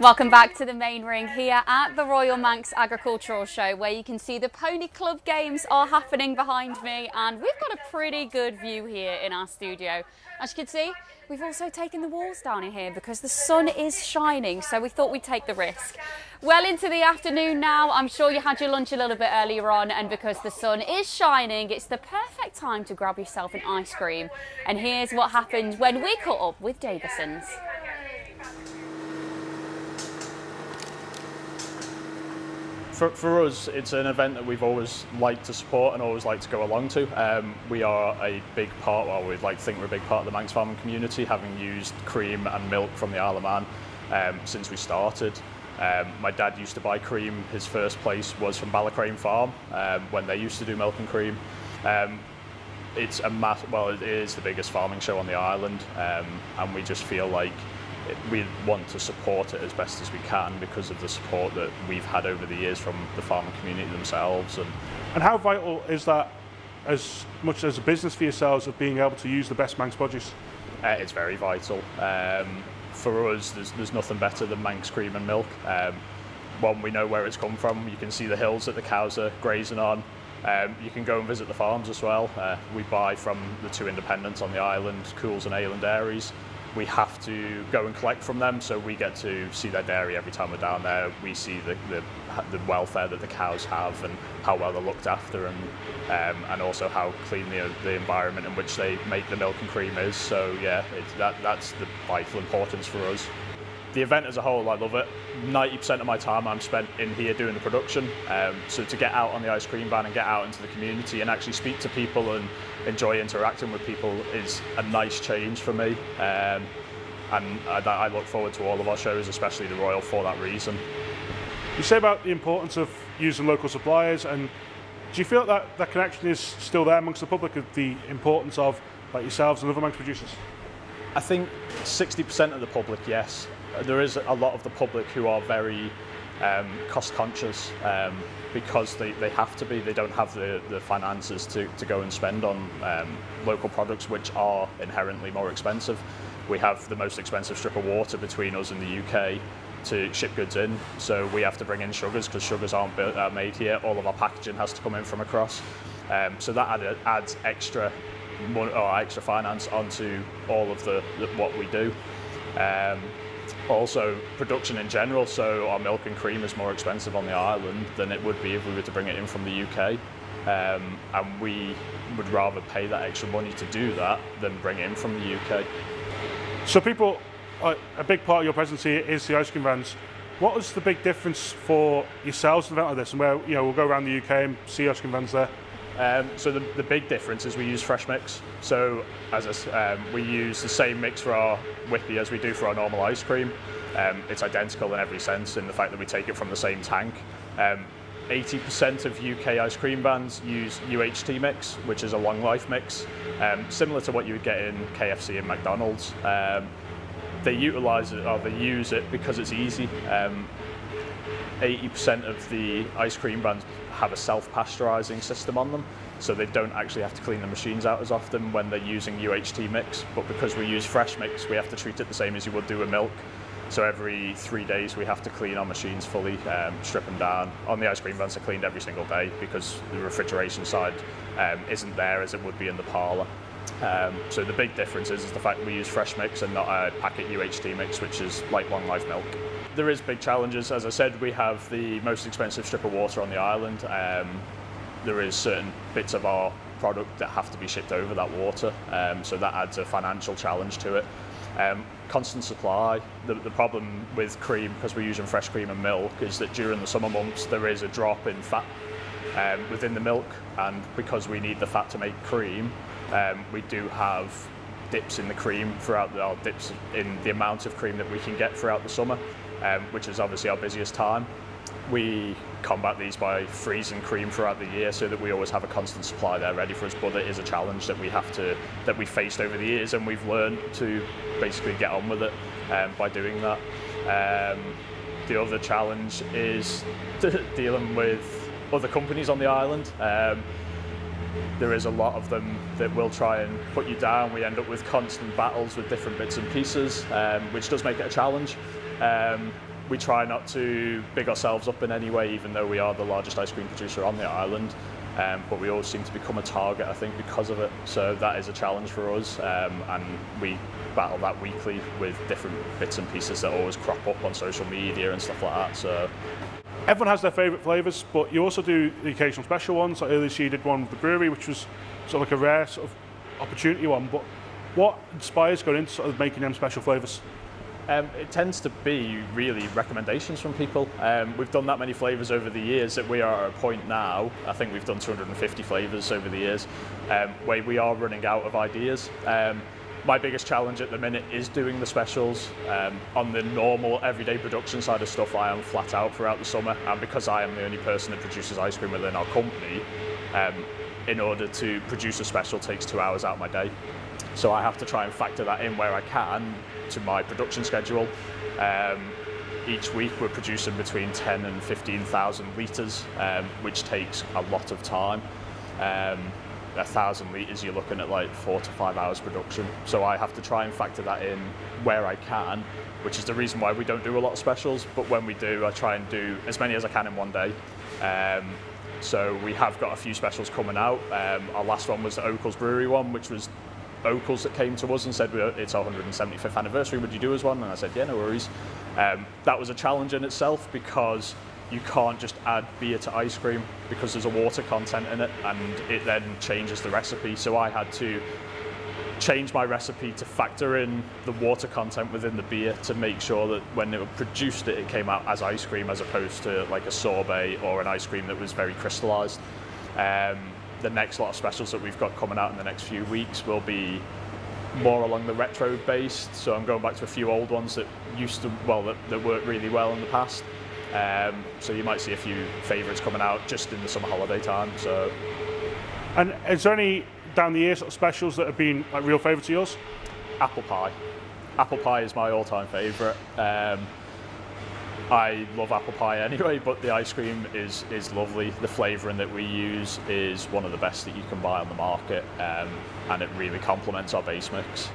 Welcome back to the main ring here at the Royal Manx Agricultural Show, where you can see the Pony Club games are happening behind me, and we've got a pretty good view here in our studio. As you can see, we've also taken the walls down in here because the sun is shining, so we thought we'd take the risk. Well into the afternoon now, I'm sure you had your lunch a little bit earlier on, and because the sun is shining, it's the perfect time to grab yourself an ice cream. And here's what happened when we caught up with Davison's. For us, it's an event that we've always liked to support and always liked to go along to. We are a big part, well, we'd like to think we're a big part of the Manx farming community, having used cream and milk from the Isle of Man since we started. My dad used to buy cream. His first place was from Balacrane Farm when they used to do milk and cream. It's a it is the biggest farming show on the island, and we just feel like we want to support it as best as we can because of the support that we've had over the years from the farming community themselves. And how vital is that, as much as a business for yourselves, of being able to use the best Manx produce? It's very vital. For us, there's nothing better than Manx cream and milk. One, we know where it's come from. You can see the hills that the cows are grazing on. You can go and visit the farms as well. We buy from the two independents on the island, Cools and Ale and Dairies. We have to go and collect from them, so we get to see their dairy every time we're down there. We see the welfare that the cows have and how well they're looked after, and also how clean the environment in which they make the milk and cream is. So yeah, that's the vital importance for us. The event as a whole, I love it. 90% of my time I'm spent in here doing the production. So to get out on the ice cream van and get out into the community and actually speak to people and enjoy interacting with people is a nice change for me. And I look forward to all of our shows, especially the Royal, for that reason. You say about the importance of using local suppliers, and do you feel that that connection is still there amongst the public, of the importance of, like yourselves and other Manx producers? I think 60% of the public, yes. There is a lot of the public who are very cost conscious because they have to be. They don't have the finances to go and spend on local products, which are inherently more expensive. We have the most expensive strip of water between us and the UK to ship goods in, so we have to bring in sugars because sugars aren't made here. All of our packaging has to come in from across, so that adds extra money or extra finance onto all of what we do. Also production in general, so our milk and cream is more expensive on the island than it would be if we were to bring it in from the UK, and we would rather pay that extra money to do that than bring it in from the UK. So people, a big part of your presence here is the ice cream vans. What is the big difference for yourselves in an event like this, and where we'll go around the UK and see ice cream vans there? So the big difference is we use fresh mix. So we use the same mix for our whippy as we do for our normal ice cream. It's identical in every sense in the fact that we take it from the same tank. 80% of UK ice cream vans use UHT mix, which is a long life mix, similar to what you would get in KFC and McDonald's. They utilize it, or they use it because it's easy. 80% of the ice cream vans have a self-pasteurising system on them, so they don't actually have to clean the machines out as often when they're using UHT mix. But because we use fresh mix, we have to treat it the same as you would do with milk. So every 3 days we have to clean our machines fully, strip them down. On the ice cream vans, they're cleaned every single day because the refrigeration side isn't there as it would be in the parlour. So the big difference is the fact that we use fresh mix and not a packet UHT mix, which is like long life milk. There is big challenges. As I said, we have the most expensive strip of water on the island. There is certain bits of our product that have to be shipped over that water, so that adds a financial challenge to it. Constant supply. The problem with cream, because we're using fresh cream and milk, is that during the summer months there is a drop in fat within the milk, and because we need the fat to make cream, we do have dips in the cream dips in the amount of cream that we can get throughout the summer, which is obviously our busiest time. We combat these by freezing cream throughout the year so that we always have a constant supply there ready for us, but it is a challenge that we faced over the years, and we've learned to basically get on with it by doing that. The other challenge is dealing with other companies on the island. There is a lot of them that will try and put you down. We end up with constant battles with different bits and pieces, which does make it a challenge. We try not to big ourselves up in any way, even though we are the largest ice cream producer on the island. But we always seem to become a target, I think, because of it. So that is a challenge for us, and we battle that weekly with different bits and pieces that always crop up on social media and stuff like that. So everyone has their favourite flavours, but you also do the occasional special ones. Like earlier this year you did one with the brewery, which was sort of like a rare sort of opportunity one. But what inspires going into sort of making them special flavours? It tends to be really recommendations from people. We've done that many flavours over the years that we are at a point now, I think we've done 250 flavours over the years, where we are running out of ideas. My biggest challenge at the minute is doing the specials. On the normal everyday production side of stuff, I am flat out throughout the summer, and because I am the only person that produces ice cream within our company, in order to produce a special takes 2 hours out of my day. So I have to try and factor that in where I can to my production schedule. Each week we're producing between 10 and 15,000 litres, which takes a lot of time. 1,000 litres, you're looking at like 4 to 5 hours production. So I have to try and factor that in where I can, which is the reason why we don't do a lot of specials. But when we do, I try and do as many as I can in one day. So we have got a few specials coming out. Our last one was the Oakles Brewery one, which was Oakles that came to us and said, it's our 175th anniversary, would you do us one? And I said, yeah, no worries. That was a challenge in itself, because you can't just add beer to ice cream because there's a water content in it, and it then changes the recipe. So I had to change my recipe to factor in the water content within the beer to make sure that when it produced it came out as ice cream, as opposed to like a sorbet or an ice cream that was very crystallized. The next lot of specials that we've got coming out in the next few weeks will be more along the retro based. So I'm going back to a few old ones that that worked really well in the past. So you might see a few favourites coming out just in the summer holiday time. So, and is there any down the year sort of specials that have been like real favourites of yours? Apple pie. Apple pie is my all-time favourite. I love apple pie anyway, but the ice cream is lovely. The flavouring that we use is one of the best that you can buy on the market, and it really complements our base mix.